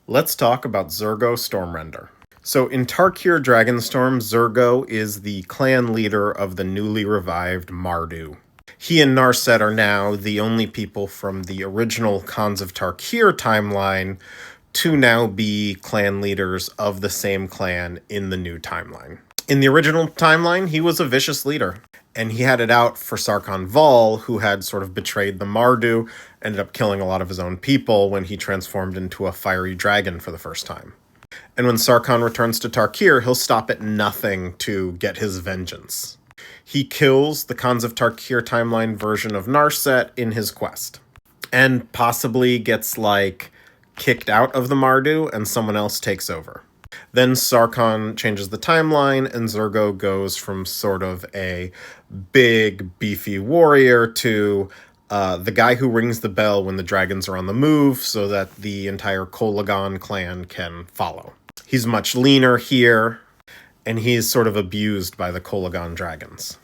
Let's talk about Zurgo Stormrender. So in Tarkir Dragonstorm, Zurgo is the clan leader of the newly revived Mardu. He and Narset are now the only people from the original Khans of Tarkir timeline to now be clan leaders of the same clan in the new timeline. In the original timeline, he was a vicious leader, and he had it out for Sarkhan Vol, who had sort of betrayed the Mardu, ended up killing a lot of his own people when he transformed into a fiery dragon for the first time. And when Sarkhan returns to Tarkir, he'll stop at nothing to get his vengeance. He kills the Khans of Tarkir timeline version of Narset in his quest, and possibly gets, kicked out of the Mardu and someone else takes over. Then Sarkhan changes the timeline, and Zurgo goes from sort of a big, beefy warrior to the guy who rings the bell when the dragons are on the move so that the entire Kolagon clan can follow. He's much leaner here, and he's sort of abused by the Kolagon dragons.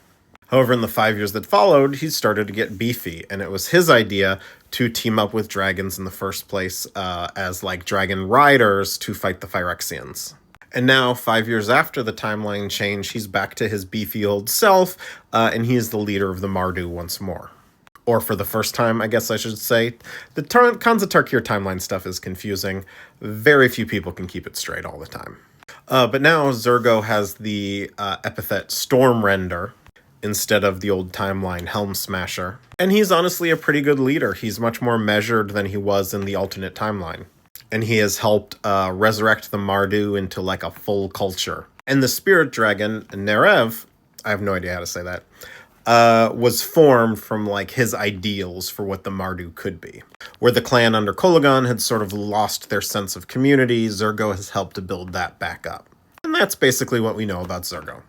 However, in the 5 years that followed, he started to get beefy, and it was his idea to team up with dragons in the first place as dragon riders to fight the Phyrexians. And now, 5 years after the timeline change, he's back to his beefy old self, and he is the leader of the Mardu once more. Or for the first time, I guess I should say. The Khans of Tarkir timeline stuff is confusing. Very few people can keep it straight all the time. But now Zurgo has the epithet Stormrender instead of the old timeline Helm Smasher. And he's honestly a pretty good leader. He's much more measured than he was in the alternate timeline. And he has helped resurrect the Mardu into a full culture. And the spirit dragon, Nerev, I have no idea how to say that, was formed from his ideals for what the Mardu could be. Where the clan under Kolagon had sort of lost their sense of community, Zurgo has helped to build that back up. And that's basically what we know about Zurgo.